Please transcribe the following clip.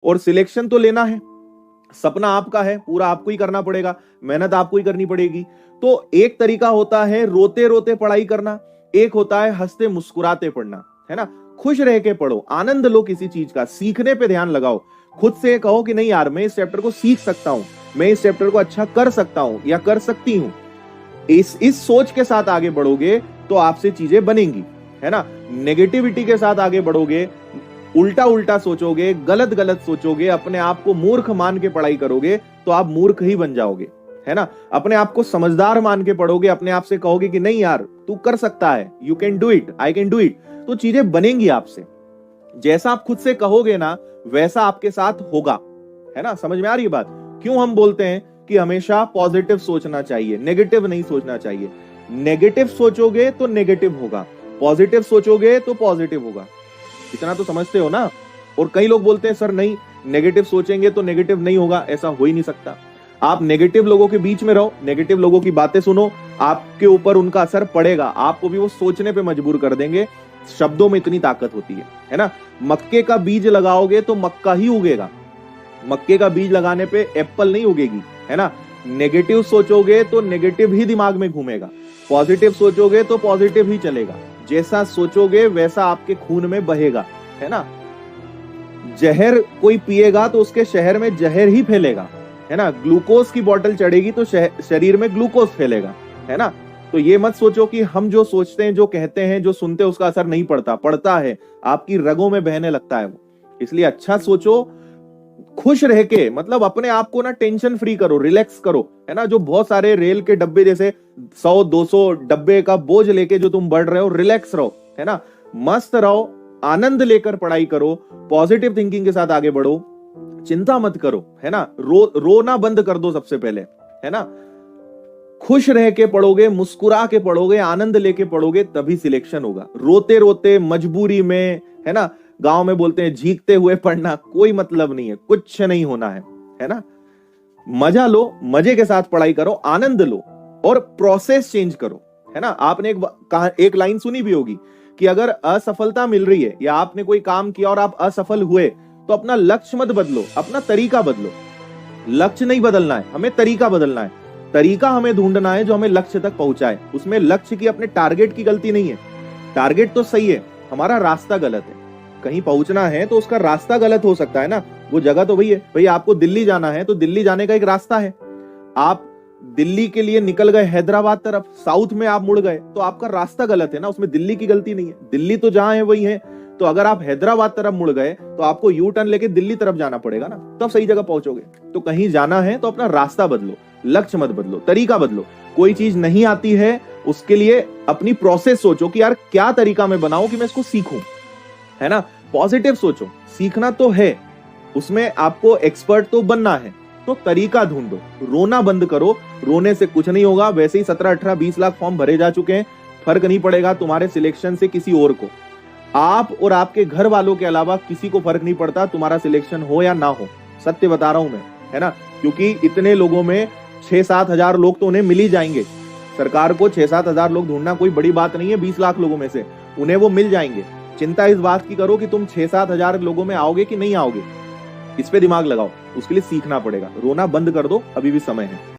और सिलेक्शन तो लेना है, सपना आपका है, पूरा आपको ही करना पड़ेगा, मेहनत आपको ही करनी पड़ेगी। तो एक तरीका होता है रोते रोते पढ़ाई करना, एक होता है हंसते मुस्कुराते पढ़ना, है ना। खुश रह के पढ़ो, आनंद लो किसी चीज का, सीखने पे ध्यान लगाओ। खुद से कहो कि नहीं यार, मैं इस चैप्टर को सीख सकता हूं, मैं इस चैप्टर को अच्छा कर सकता हूं या कर सकती हूं। इस सोच के साथ आगे बढ़ोगे तो आपसे चीजें बनेंगी, है ना। नेगेटिविटी के साथ आगे बढ़ोगे, उल्टा उल्टा सोचोगे, गलत गलत सोचोगे, अपने आप को मूर्ख मान के पढ़ाई करोगे तो आप मूर्ख ही बन जाओगे, है ना। अपने आप को समझदार मान के पढ़ोगे, अपने आप से कहोगे कि नहीं यार तू कर सकता है, you can do it, I can do it, तो चीजें बनेंगी आपसे। जैसा आप खुद से कहोगे ना वैसा आपके साथ होगा, है ना। समझ में आ रही है बात? क्यों हम बोलते हैं कि हमेशा पॉजिटिव सोचना चाहिए, नेगेटिव नहीं सोचना चाहिए। नेगेटिव सोचोगे तो नेगेटिव होगा, पॉजिटिव सोचोगे तो पॉजिटिव होगा। इतना तो समझते हो ना। और कई लोग बोलते हैं सर नहीं, नेगेटिव सोचेंगे तो नेगेटिव नहीं होगा, ऐसा हो ही नहीं सकता। आप नेगेटिव लोगों के बीच में रहो, नेगेटिव लोगों की बातें सुनो, आपके ऊपर उनका असर पड़ेगा, आपको भी वो सोचने पे मजबूर कर देंगे। शब्दों में इतनी ताकत होती है ना। मक्के का बीज लगाओगे तो मक्का ही उगेगा, मक्के का बीज लगाने पे एप्पल नहीं उगेगी, है ना। नेगेटिव सोचोगे तो नेगेटिव ही दिमाग में घूमेगा, पॉजिटिव सोचोगे तो पॉजिटिव ही चलेगा। जैसा सोचोगे वैसा आपके खून में बहेगा, है ना। जहर कोई पिएगा तो उसके शहर में जहर ही फैलेगा, है ना। ग्लूकोज की बोतल चढ़ेगी तो शरीर में ग्लूकोज फैलेगा, है ना। तो ये मत सोचो कि हम जो सोचते हैं, जो कहते हैं, जो सुनते हैं उसका असर नहीं पड़ता, पड़ता है, आपकी रगों में बहने लगता है वो। इसलिए अच्छा सोचो, खुश रह के, मतलब अपने आप को ना टेंशन फ्री करो, रिलैक्स करो, है ना। जो बहुत सारे रेल के डब्बे जैसे 100-200 डब्बे का बोझ लेके जो तुम बढ़ रहे हो, रिलैक्स रहो, है ना। मस्त रहो, आनंद लेकर पढ़ाई करो, पॉजिटिव थिंकिंग के साथ आगे बढ़ो, चिंता मत करो, है ना। रोना बंद कर दो सबसे पहले, है ना। खुश रह के पढ़ोगे, मुस्कुरा के पढ़ोगे, आनंद लेके पढ़ोगे, तभी सिलेक्शन होगा। रोते रोते मजबूरी में, है ना, गांव में बोलते हैं झीकते हुए पढ़ना कोई मतलब नहीं है, कुछ नहीं होना है ना। मजा लो, मजे के साथ पढ़ाई करो, आनंद लो और प्रोसेस चेंज करो, है ना। आपने एक लाइन सुनी भी होगी कि अगर असफलता मिल रही है या आपने कोई काम किया और आप असफल हुए तो अपना लक्ष्य मत बदलो, अपना तरीका बदलो। लक्ष्य नहीं बदलना है, हमें तरीका बदलना है। तरीका हमें ढूंढना है जो हमें लक्ष्य तक पहुंचाए। उसमें लक्ष्य की, अपने टारगेट की गलती नहीं है। टारगेट तो सही है, हमारा रास्ता गलत है। कहीं पहुंचना है तो उसका रास्ता गलत हो सकता है ना, वो जगह तो वही है। भाई आपको दिल्ली जाना है तो दिल्ली जाने का एक रास्ता है, आप दिल्ली के लिए निकल गए हैदराबाद तरफ, साउथ में आप मुड़ गए तो आपका रास्ता गलत है ना, उसमें दिल्ली की गलती नहीं है। दिल्ली तो जहां है वही है। तो अगर आप हैदराबाद तरफ मुड़ गए तो आपको यू टर्न लेके दिल्ली तरफ जाना पड़ेगा ना, तब सही जगह पहुंचोगे। तो कहीं जाना है तो अपना रास्ता बदलो, लक्ष्य मत बदलो, तरीका बदलो। कोई चीज नहीं आती है उसके लिए अपनी प्रोसेस सोचो कि यार क्या तरीका मैं बनाऊं कि मैं इसको सीखूं, है ना। पॉजिटिव सोचो, सीखना तो है, उसमें आपको एक्सपर्ट तो बनना है, तो तरीका ढूंढो। रोना बंद करो, रोने से कुछ नहीं होगा। वैसे ही 17, 18, 20 लाख फॉर्म भरे जा चुके हैं, फर्क नहीं पड़ेगा तुम्हारे सिलेक्शन से किसी और को। आप और आपके घर वालों के अलावा किसी को फर्क नहीं पड़ता तुम्हारा सिलेक्शन हो या ना हो, सत्य बता रहा हूं मैं, है ना। क्योंकि इतने लोगों में 6-7 हजार लोग तो उन्हें मिल ही जाएंगे। सरकार को 6-7 हजार लोग ढूंढना कोई बड़ी बात नहीं है, 20 लाख लोगों में से उन्हें वो मिल जाएंगे। चिंता इस बात की करो कि तुम 6-7 हजार लोगों में आओगे कि नहीं आओगे, इस पे दिमाग लगाओ। उसके लिए सीखना पड़ेगा। रोना बंद कर दो, अभी भी समय है।